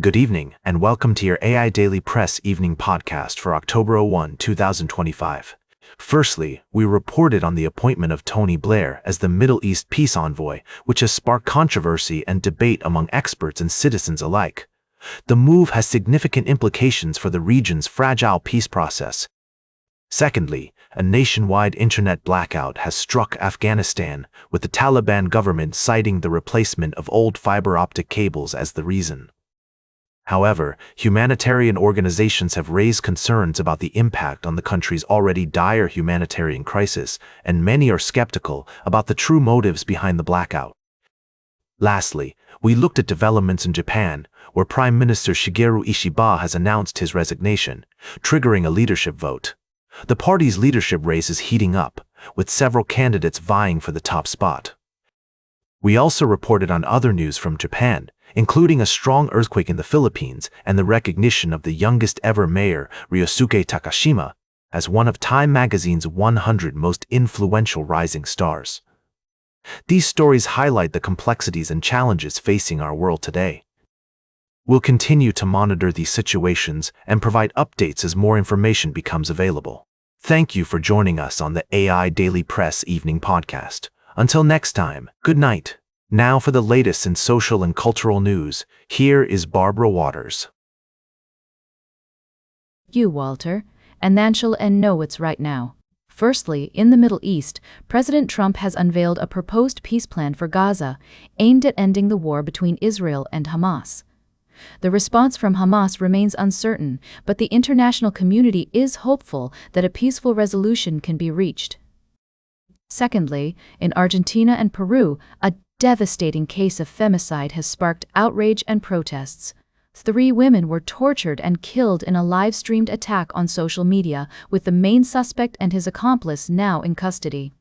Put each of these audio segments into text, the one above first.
Good evening, and welcome to your AI Daily Press evening podcast for October 1, 2025. Firstly, we reported on the appointment of Tony Blair as the Middle East peace envoy, which has sparked controversy and debate among experts and citizens alike. The move has significant implications for the region's fragile peace process. Secondly, a nationwide internet blackout has struck Afghanistan, with the Taliban government citing the replacement of old fiber optic cables as the reason. However, humanitarian organizations have raised concerns about the impact on the country's already dire humanitarian crisis, and many are skeptical about the true motives behind the blackout. Lastly, we looked at developments in Japan, where Prime Minister Shigeru Ishiba has announced his resignation, triggering a leadership vote. The party's leadership race is heating up, with several candidates vying for the top spot. We also reported on other news from Japan, including a strong earthquake in the Philippines and the recognition of the youngest ever mayor, Ryosuke Takashima, as one of Time magazine's 100 most influential rising stars. These stories highlight the complexities and challenges facing our world today. We'll continue to monitor these situations and provide updates as more information becomes available. Thank you for joining us on the AI Daily Press Evening Podcast. Until next time, good night. Now for the latest in social and cultural news, here is Barbara Waters. Walter, and Nigel and know what's right now. Firstly, in the Middle East, President Trump has unveiled a proposed peace plan for Gaza, aimed at ending the war between Israel and Hamas. The response from Hamas remains uncertain, but the international community is hopeful that a peaceful resolution can be reached. Secondly, in Argentina and Peru, a devastating case of femicide has sparked outrage and protests. 3 women were tortured and killed in a live-streamed attack on social media, with the main suspect and his accomplice now in custody.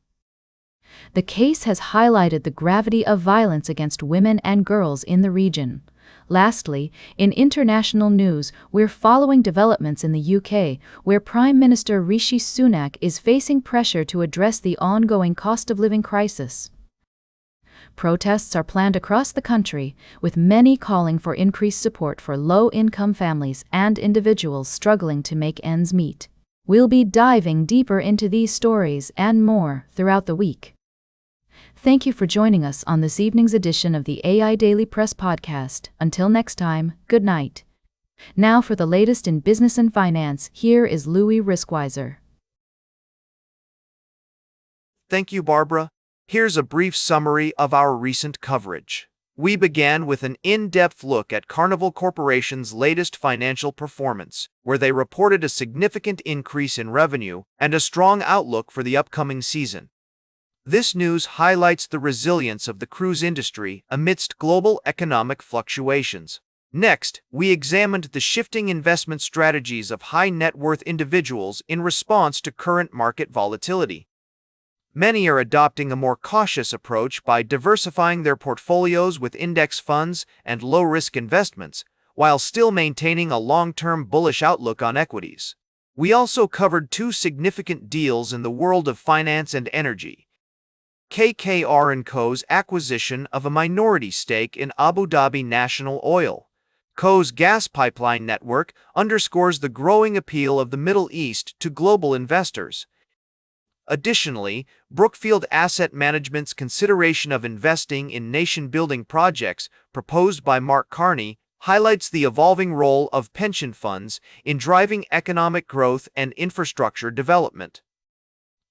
The case has highlighted the gravity of violence against women and girls in the region. Lastly, in international news, we're following developments in the UK, where Prime Minister Rishi Sunak is facing pressure to address the ongoing cost of living crisis. Protests are planned across the country, with many calling for increased support for low-income families and individuals struggling to make ends meet. We'll be diving deeper into these stories and more throughout the week. Thank you for joining us on this evening's edition of the AI Daily Press podcast. Until next time, good night. Now for the latest in business and finance, here is Louis Riskweiser. Thank you, Barbara. Here's a brief summary of our recent coverage. We began with an in-depth look at Carnival Corporation's latest financial performance, where they reported a significant increase in revenue and a strong outlook for the upcoming season. This news highlights the resilience of the cruise industry amidst global economic fluctuations. Next, we examined the shifting investment strategies of high-net-worth individuals in response to current market volatility. Many are adopting a more cautious approach by diversifying their portfolios with index funds and low-risk investments, while still maintaining a long-term bullish outlook on equities. We also covered 2 significant deals in the world of finance and energy. KKR & Co.'s acquisition of a minority stake in Abu Dhabi National Oil. Co.'s gas pipeline network underscores the growing appeal of the Middle East to global investors. Additionally, Brookfield Asset Management's consideration of investing in nation-building projects proposed by Mark Carney highlights the evolving role of pension funds in driving economic growth and infrastructure development.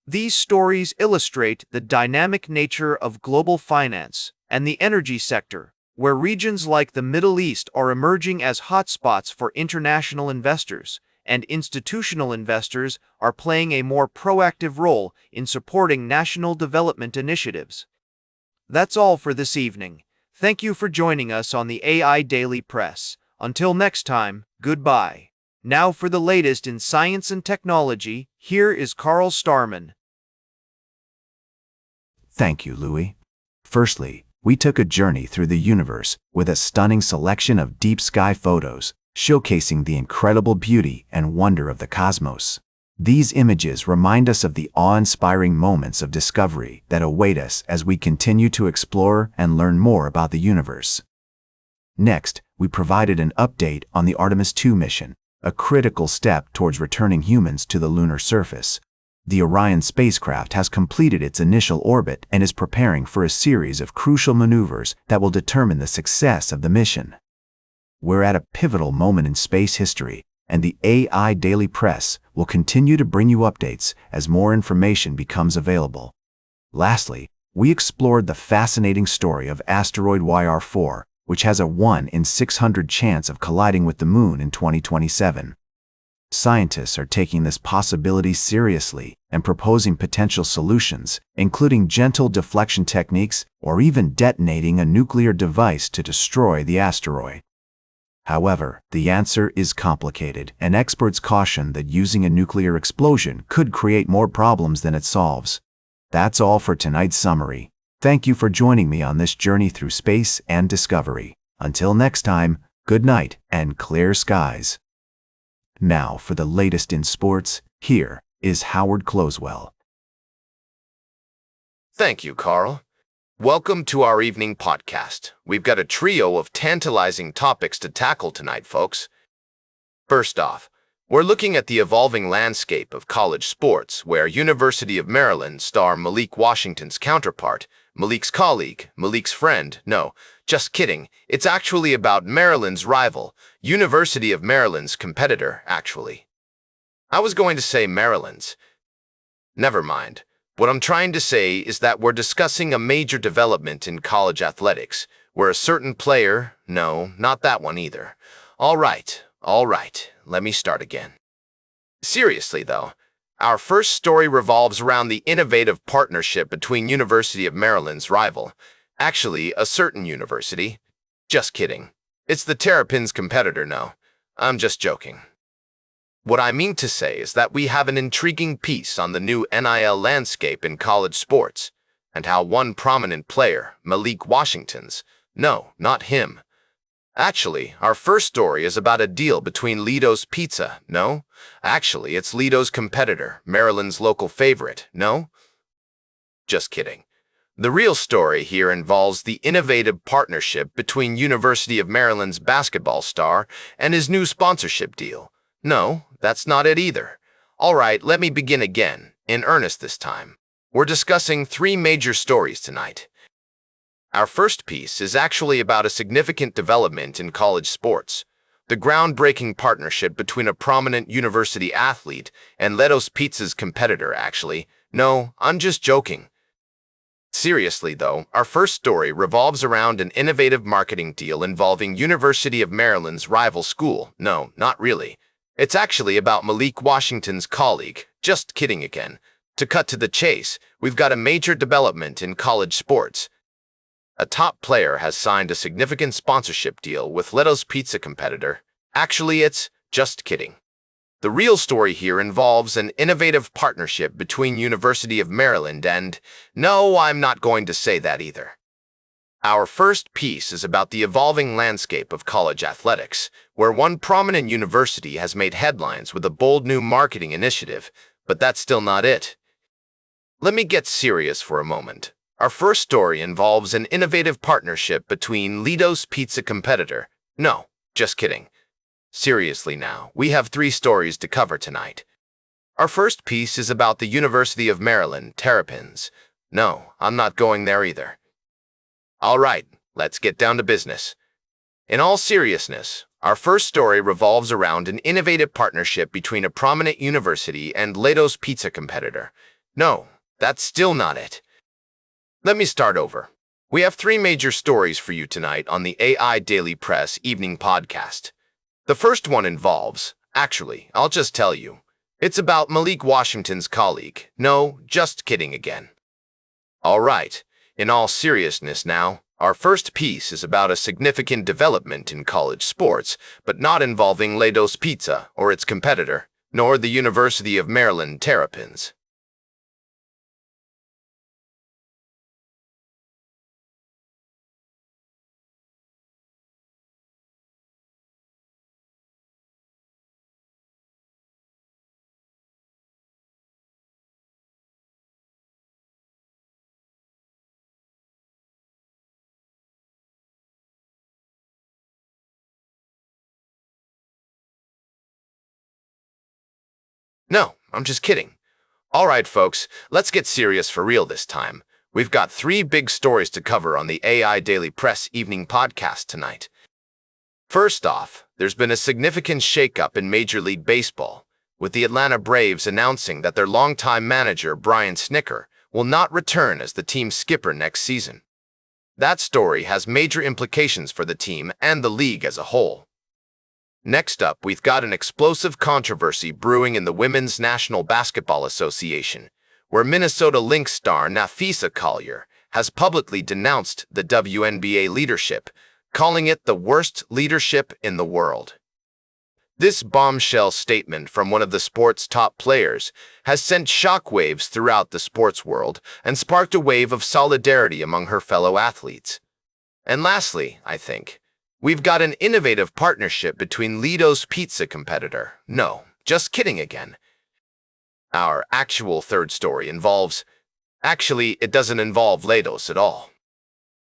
These stories illustrate the dynamic nature of global finance and the energy sector, where regions like the Middle East are emerging as hotspots for international investors, and institutional investors are playing a more proactive role in supporting national development initiatives. That's all for this evening. Thank you for joining us on the AI Daily Press. Until next time, goodbye. Now for the latest in science and technology, here is Carl Starman. Thank you, Louis. Firstly, we took a journey through the universe with a stunning selection of deep sky photos, showcasing the incredible beauty and wonder of the cosmos. These images remind us of the awe-inspiring moments of discovery that await us as we continue to explore and learn more about the universe. Next, we provided an update on the Artemis II mission, a critical step towards returning humans to the lunar surface. The Orion spacecraft has completed its initial orbit and is preparing for a series of crucial maneuvers that will determine the success of the mission. We're at a pivotal moment in space history, and the AIDailyPress will continue to bring you updates as more information becomes available. Lastly, we explored the fascinating story of asteroid YR4, which has a 1 in 600 chance of colliding with the Moon in 2027. Scientists are taking this possibility seriously and proposing potential solutions, including gentle deflection techniques or even detonating a nuclear device to destroy the asteroid. However, the answer is complicated, and experts caution that using a nuclear explosion could create more problems than it solves. That's all for tonight's summary. Thank you for joining me on this journey through space and discovery. Until next time, good night and clear skies. Now for the latest in sports, here is Howard Closewell. Thank you, Carl. Welcome to our evening podcast. We've got a trio of tantalizing topics to tackle tonight, folks. First off, we're looking at the evolving landscape of college sports, where University of Maryland star Malik Washington's counterpart, Malik's colleague, Malik's friend, no, just kidding, it's actually about Maryland's rival, University of Maryland's competitor, actually. I was going to say Maryland's. Never mind. What I'm trying to say is that we're discussing a major development in college athletics, where a certain player, no, not that one either. All right, let me start again. Seriously though, our first story revolves around the innovative partnership between University of Maryland's rival, actually a certain university. Just kidding. It's the Terrapins' competitor, no. I'm just joking. What I mean to say is that we have an intriguing piece on the new NIL landscape in college sports, and how one prominent player, Malik Washington's, no, not him. Actually, our first story is about a deal between Lido's Pizza, no? Actually, it's Lido's competitor, Maryland's local favorite, no? Just kidding. The real story here involves the innovative partnership between University of Maryland's basketball star and his new sponsorship deal. No, that's not it either. All right, let me begin again, in earnest this time. We're discussing three major stories tonight. Our first piece is actually about a significant development in college sports. The groundbreaking partnership between a prominent university athlete and Lido's Pizza's competitor, actually. No, I'm just joking. Seriously though, our first story revolves around an innovative marketing deal involving University of Maryland's rival school. No, not really. It's actually about Malik Washington's colleague. Just kidding again. To cut to the chase, we've got a major development in college sports. A top player has signed a significant sponsorship deal with Lido's Pizza competitor. Actually, it's just kidding. The real story here involves an innovative partnership between University of Maryland and... No, I'm not going to say that either. Our first piece is about the evolving landscape of college athletics, where one prominent university has made headlines with a bold new marketing initiative, but that's still not it. Let me get serious for a moment. Our first story involves an innovative partnership between Lido's Pizza competitor. No, just kidding. Seriously now, we have three stories to cover tonight. Our first piece is about the University of Maryland Terrapins. No, I'm not going there either. All right, let's get down to business. In all seriousness, our first story revolves around an innovative partnership between a prominent university and Lido's Pizza competitor. No, that's still not it. Let me start over. We have three major stories for you tonight on the AIDailyPress evening podcast. The first one involves, actually, I'll just tell you, it's about Malik Washington's colleague. No, just kidding again. All right, in all seriousness now, our first piece is about a significant development in college sports, but not involving Lido's Pizza or its competitor, nor the University of Maryland Terrapins. No, I'm just kidding. All right, folks, let's get serious for real this time. We've got three big stories to cover on the AI Daily Press evening podcast tonight. First off, there's been a significant shakeup in Major League Baseball, with the Atlanta Braves announcing that their longtime manager, Brian Snitker, will not return as the team's skipper next season. That story has major implications for the team and the league as a whole. Next up, we've got an explosive controversy brewing in the Women's National Basketball Association, where Minnesota Lynx star Nafisa Collier has publicly denounced the WNBA leadership, calling it the worst leadership in the world. This bombshell statement from one of the sport's top players has sent shockwaves throughout the sports world and sparked a wave of solidarity among her fellow athletes. And lastly, I think, we've got an innovative partnership between Lido's pizza competitor. No, just kidding again. Our actual third story involves... Actually, it doesn't involve Lido's at all.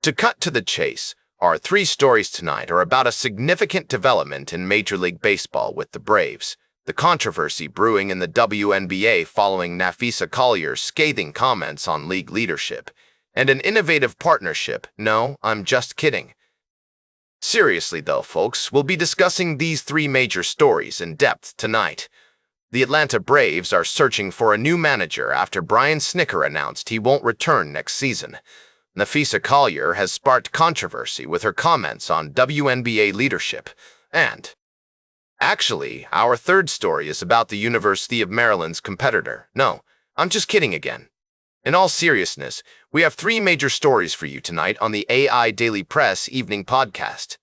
To cut to the chase, our three stories tonight are about a significant development in Major League Baseball with the Braves, the controversy brewing in the WNBA following Nafisa Collier's scathing comments on league leadership, and an innovative partnership. No, I'm just kidding. Seriously though, folks, we'll be discussing these three major stories in depth tonight. The Atlanta Braves are searching for a new manager after Brian Snitker announced he won't return next season. Nafisa Collier has sparked controversy with her comments on WNBA leadership. And actually, our third story is about the University of Maryland's competitor. No, I'm just kidding again. In all seriousness, we have three major stories for you tonight on the AI Daily Press evening podcast.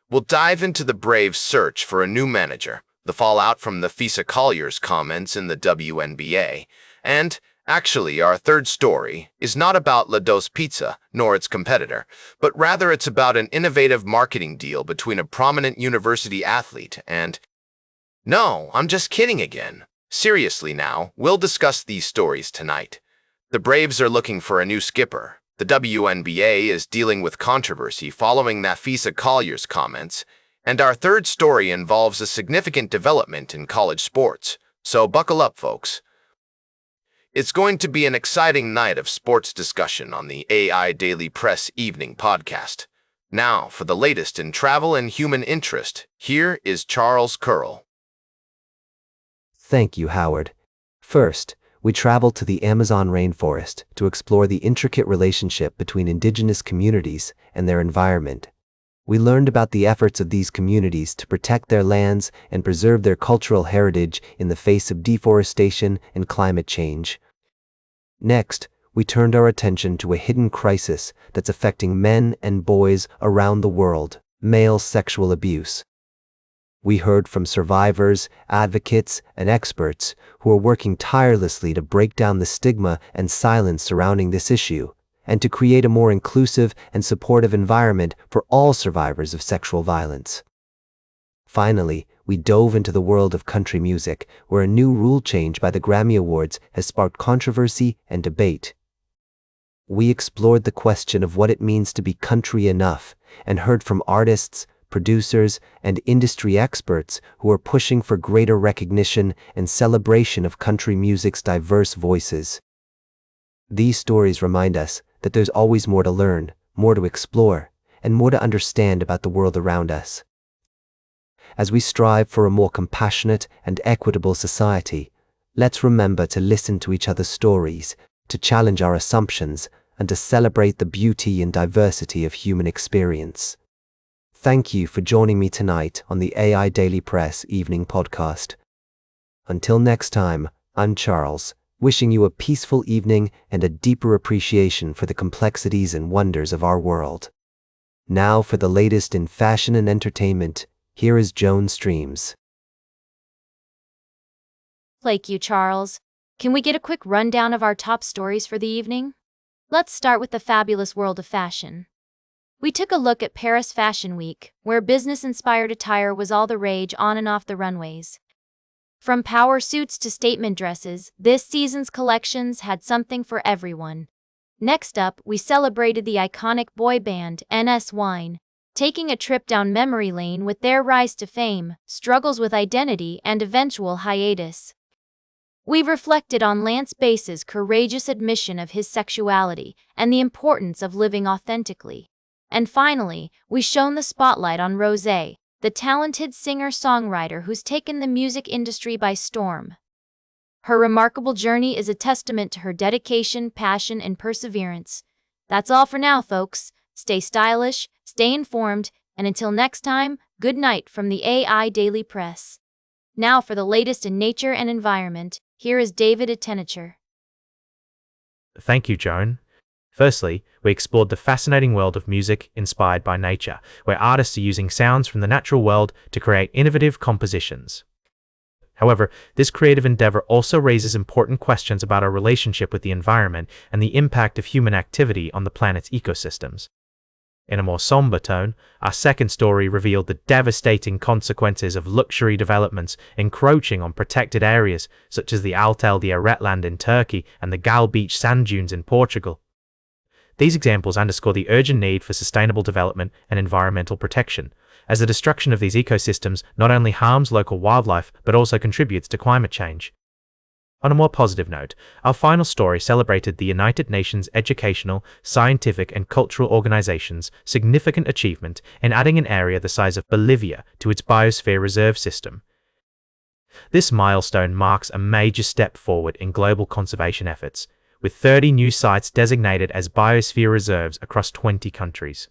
We'll dive into the Braves' search for a new manager, the fallout from Nafisa Collier's comments in the WNBA, and actually, our third story is not about Lido's Pizza, nor its competitor, but rather it's about an innovative marketing deal between a prominent university athlete and... No, I'm just kidding again. Seriously now, we'll discuss these stories tonight. The Braves are looking for a new skipper. The WNBA is dealing with controversy following Nafisa Collier's comments, and our third story involves a significant development in college sports. So buckle up, folks. It's going to be an exciting night of sports discussion on the AI Daily Press evening podcast. Now, for the latest in travel and human interest, here is Charles Curl. Thank you, Howard. First, we traveled to the Amazon rainforest to explore the intricate relationship between indigenous communities and their environment. We learned about the efforts of these communities to protect their lands and preserve their cultural heritage in the face of deforestation and climate change. Next, we turned our attention to a hidden crisis that's affecting men and boys around the world: male sexual abuse. We heard from survivors, advocates, and experts who are working tirelessly to break down the stigma and silence surrounding this issue, and to create a more inclusive and supportive environment for all survivors of sexual violence. Finally, we dove into the world of country music, where a new rule change by the Grammy Awards has sparked controversy and debate. We explored the question of what it means to be country enough, and heard from artists, producers, and industry experts who are pushing for greater recognition and celebration of country music's diverse voices. These stories remind us that there's always more to learn, more to explore, and more to understand about the world around us. As we strive for a more compassionate and equitable society, let's remember to listen to each other's stories, to challenge our assumptions, and to celebrate the beauty and diversity of human experience. Thank you for joining me tonight on the AI Daily Press evening podcast. Until next time, I'm Charles, wishing you a peaceful evening and a deeper appreciation for the complexities and wonders of our world. Now for the latest in fashion and entertainment, here is Joan Streams. Thank you, Charles. Can we get a quick rundown of our top stories for the evening? Let's start with the fabulous world of fashion. We took a look at Paris Fashion Week, where business-inspired attire was all the rage on and off the runways. From power suits to statement dresses, this season's collections had something for everyone. Next up, we celebrated the iconic boy band NS1, taking a trip down memory lane with their rise to fame, struggles with identity, and eventual hiatus. We've reflected on Lance Bass's courageous admission of his sexuality and the importance of living authentically. And finally, we've shone the spotlight on Rosé, the talented singer-songwriter who's taken the music industry by storm. Her remarkable journey is a testament to her dedication, passion, and perseverance. That's all for now, folks. Stay stylish, stay informed, and until next time, good night from the AI Daily Press. Now for the latest in nature and environment, here is David Attenacher. Thank you, Joan. Firstly, we explored the fascinating world of music inspired by nature, where artists are using sounds from the natural world to create innovative compositions. However, this creative endeavor also raises important questions about our relationship with the environment and the impact of human activity on the planet's ecosystems. In a more somber tone, our second story revealed the devastating consequences of luxury developments encroaching on protected areas such as the Alteldia wetland in Turkey and the Gal Beach sand dunes in Portugal. These examples underscore the urgent need for sustainable development and environmental protection, as the destruction of these ecosystems not only harms local wildlife but also contributes to climate change. On a more positive note, our final story celebrated the United Nations Educational, Scientific and Cultural Organization's significant achievement in adding an area the size of Bolivia to its biosphere reserve system. This milestone marks a major step forward in global conservation efforts, with 30 new sites designated as biosphere reserves across 20 countries.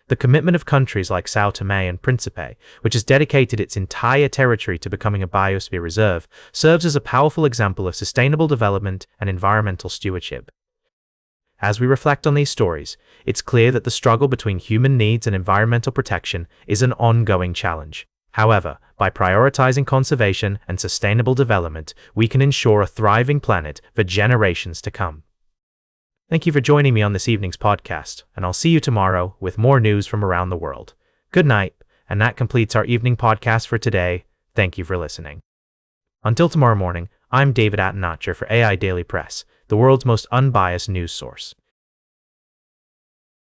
The commitment of countries like São Tomé and Príncipe, which has dedicated its entire territory to becoming a biosphere reserve, serves as a powerful example of sustainable development and environmental stewardship. As we reflect on these stories, it's clear that the struggle between human needs and environmental protection is an ongoing challenge. However, by prioritizing conservation and sustainable development, we can ensure a thriving planet for generations to come. Thank you for joining me on this evening's podcast, and I'll see you tomorrow with more news from around the world. Good night, and that completes our evening podcast for today. Thank you for listening. Until tomorrow morning, I'm David Attenacher for AI Daily Press, the world's most unbiased news source.